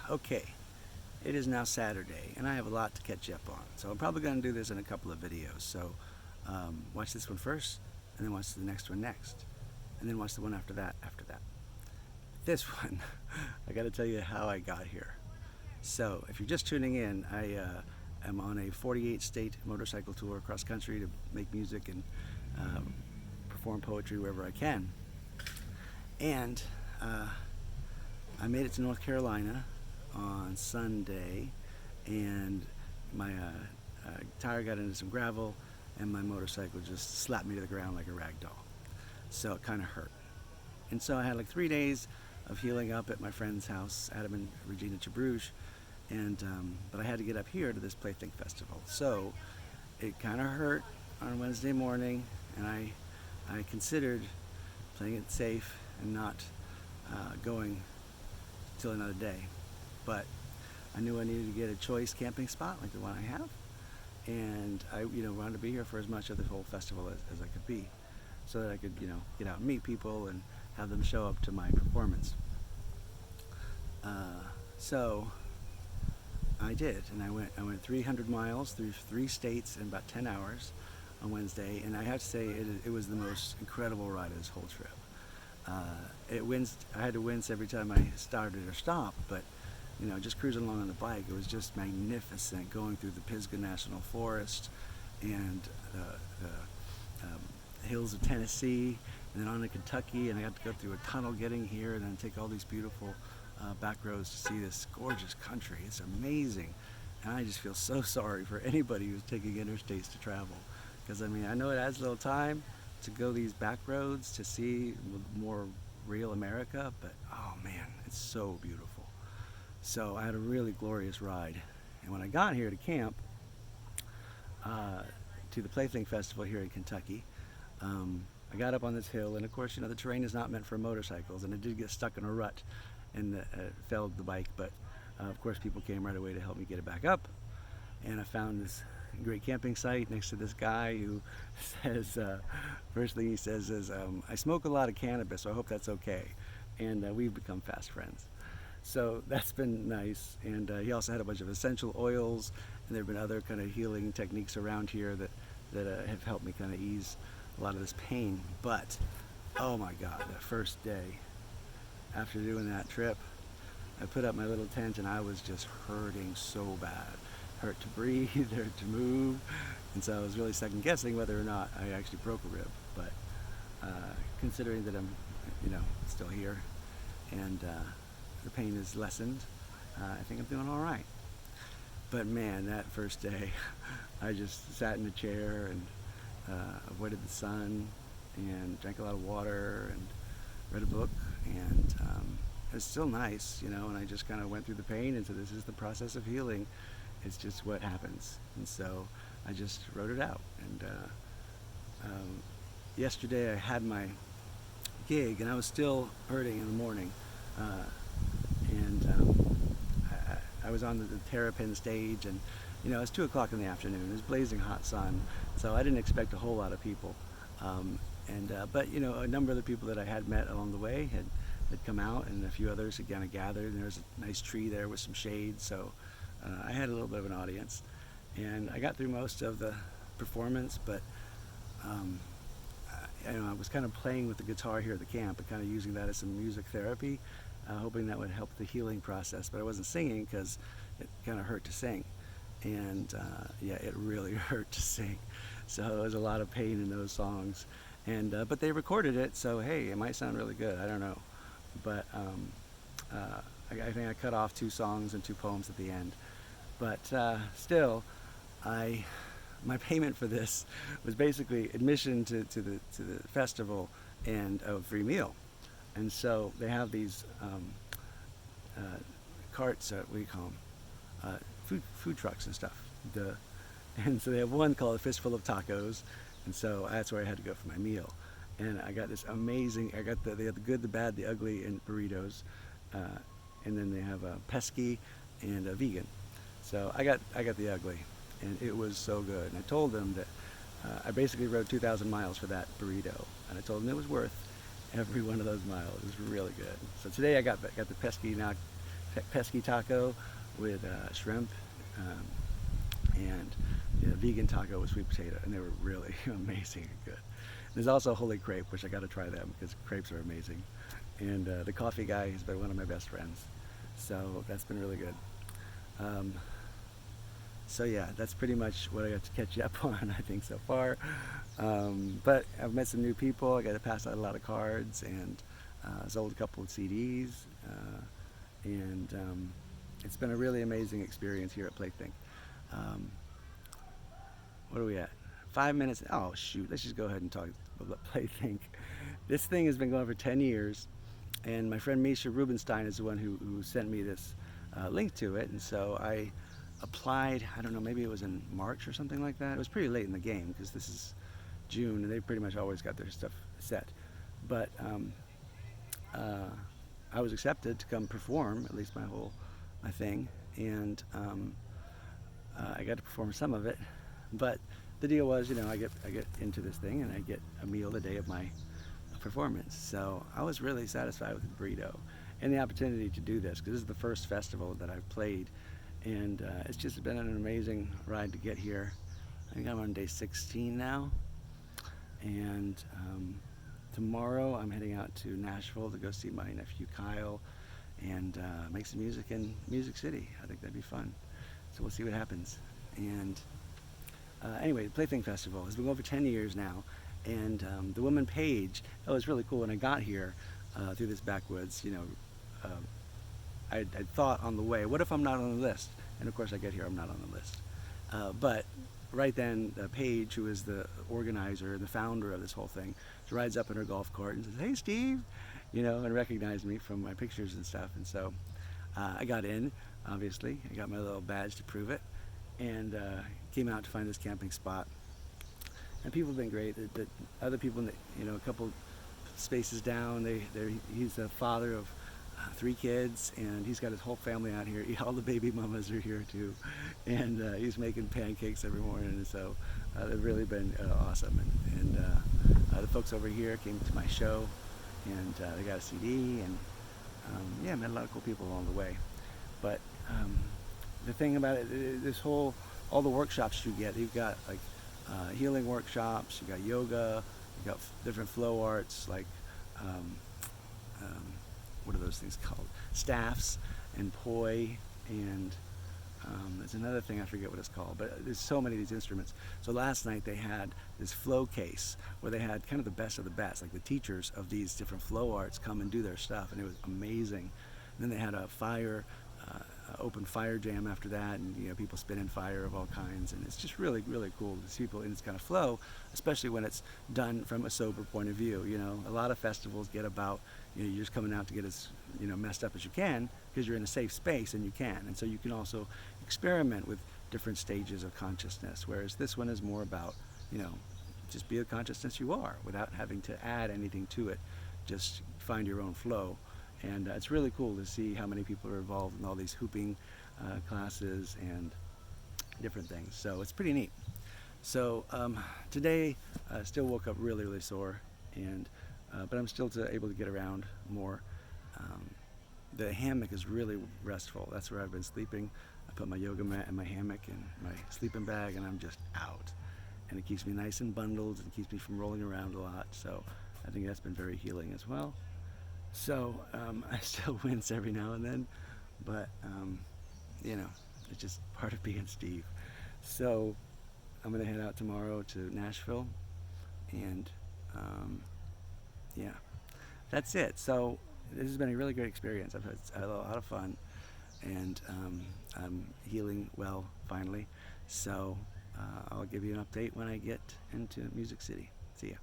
Okay, it is now Saturday, and I have a lot to catch up on. So I'm probably going to do this in a couple of videos. So watch this one first, and then watch the next one next, and then watch the one after that. This one, I got to tell you how I got here. So if you're just tuning in, I am on a 48-state motorcycle tour across country to make music and perform poetry wherever I can. And I made it to North Carolina on Sunday, and my tire got into some gravel, and my motorcycle just slapped me to the ground like a rag doll. So it kind of hurt. And so I had like 3 days of healing up at my friend's house, Adam and Regina Chabrouche, and but I had to get up here to this PlayThink festival. So it kind of hurt on Wednesday morning, and I considered playing it safe and not going till another day. But I knew I needed to get a choice camping spot like the one I have, and I wanted to be here for as much of the whole festival as I could be, so that I could get out and meet people and have them show up to my performance. So I did, and I went 300 miles through 3 states in about 10 hours on Wednesday, and I have to say it was the most incredible ride of this whole trip. I had to wince every time I started or stopped, but just cruising along on the bike, it was just magnificent, going through the Pisgah National Forest and the hills of Tennessee, and then on to Kentucky, and I got to go through a tunnel getting here, and then take all these beautiful back roads to see this gorgeous country. It's amazing, and I just feel so sorry for anybody who's taking interstates to travel, because I know it adds a little time to go these back roads to see more real America, but oh man, it's so beautiful. So I had a really glorious ride, and when I got here to camp, to the PlayThink Festival here in Kentucky, I got up on this hill, and of course the terrain is not meant for motorcycles, and I did get stuck in a rut and felled the bike, but of course people came right away to help me get it back up, and I found this great camping site next to this guy who says, first thing he says is, I smoke a lot of cannabis, so I hope that's okay. And we've become fast friends. So that's been nice. And he also had a bunch of essential oils, and there have been other kind of healing techniques around here that have helped me kind of ease a lot of this pain. But, oh my God, that first day after doing that trip, I put up my little tent, and I was just hurting so bad. Hurt to breathe, hurt to move, and so I was really second guessing whether or not I actually broke a rib. But considering that I'm, still here, and the pain is lessened, I think I'm doing all right. But man, that first day, I just sat in a chair and avoided the sun, and drank a lot of water, and read a book, and it was still nice, and I just kind of went through the pain, and so this is the process of healing. It's just what happens, and so I just wrote it out. And yesterday I had my gig, and I was still hurting in the morning, and I was on the Terrapin stage, and it was 2 o'clock in the afternoon. It was blazing hot sun, so I didn't expect a whole lot of people, but a number of the people that I had met along the way had come out, and a few others had kind of gathered, and there was a nice tree there with some shade, so I had a little bit of an audience, and I got through most of the performance, but I was kind of playing with the guitar here at the camp and kind of using that as some music therapy, hoping that would help the healing process. But I wasn't singing because it kind of hurt to sing, and it really hurt to sing. So there was a lot of pain in those songs, and but they recorded it, so hey, it might sound really good. I don't know, but I think I cut off 2 songs and 2 poems at the end. But still, my payment for this was basically admission to the festival and a free meal. And so they have these carts, what do you call them? Food trucks and stuff. And so they have one called a Fistful of Tacos, and so that's where I had to go for my meal. And I got this amazing, they have the good, the bad, the ugly, and burritos. And then they have a pesky and a vegan. So I got the ugly, and it was so good. And I told them that I basically rode 2,000 miles for that burrito, and I told them it was worth every one of those miles. It was really good. So today I got the pesky, now pesky taco with shrimp, and vegan taco with sweet potato, and they were really amazing and good. There's also holy crepe, which I got to try them because crepes are amazing. And the coffee guy has been one of my best friends, so that's been really good. Um, so yeah, that's pretty much what I got to catch you up on, I think, so far. But I've met some new people. I got to pass out a lot of cards, and sold a couple of CDs, and it's been a really amazing experience here at PlayThink. Um, what are we at? 5 minutes. Oh shoot! Let's just go ahead and talk about PlayThink. This thing has been going for 10 years, and my friend Misha Rubenstein is the one who sent me this link to it, and so I applied. I don't know, maybe it was in March or something like that. It was pretty late in the game because this is June, and they pretty much always got their stuff set. But I was accepted to come perform at least my thing, and I got to perform some of it. But the deal was, I get into this thing and I get a meal the day of my performance. So I was really satisfied with the burrito and the opportunity to do this because this is the first festival that I've played, and it's just been an amazing ride to get here. I think I'm on day 16 now, and tomorrow I'm heading out to Nashville to go see my nephew Kyle and make some music in Music City. I think that'd be fun. So we'll see what happens. And anyway, the PlayThink Festival has been going for 10 years now, and the woman Paige, it was really cool when I got here through this backwoods. I thought on the way, what if I'm not on the list? And of course I get here, I'm not on the list. But right then, Paige, who is the organizer and the founder of this whole thing, she rides up in her golf cart and says, "Hey Steve," and recognized me from my pictures and stuff. And so I got in, obviously. I got my little badge to prove it, and came out to find this camping spot. And people have been great. The other people, a couple spaces down, he's the father of 3 kids, and he's got his whole family out here. All the baby mamas are here too, and he's making pancakes every morning. And so they've really been awesome. And the folks over here came to my show, and they got a CD, and yeah, met a lot of cool people along the way. But the thing about it, all the workshops you get, you've got like healing workshops, you got yoga, you got different flow arts, like what are those things called? Staffs and poi, and there's another thing, I forget what it's called, but there's so many of these instruments. So last night they had this flow case where they had kind of the best of the best, like the teachers of these different flow arts come and do their stuff, and it was amazing. And then they had a open fire jam after that, and people spinning fire of all kinds, and it's just really, really cool to see people in this kind of flow, especially when it's done from a sober point of view. A lot of festivals get about you're just coming out to get as messed up as you can because you're in a safe space, and you can, and so you can also experiment with different stages of consciousness, whereas this one is more about just be the consciousness you are without having to add anything to it. Just find your own flow. And it's really cool to see how many people are involved in all these hooping classes and different things. So it's pretty neat. So today I still woke up really, really sore, and but I'm still able to get around more. The hammock is really restful. That's where I've been sleeping. I put my yoga mat in my hammock and my sleeping bag, and I'm just out. And it keeps me nice and bundled and keeps me from rolling around a lot. So I think that's been very healing as well. So I still wince every now and then, but it's just part of being Steve. So I'm gonna head out tomorrow to Nashville, and yeah, that's it. So this has been a really great experience. I've had a lot of fun, and I'm healing well finally. So I'll give you an update when I get into Music City. See ya.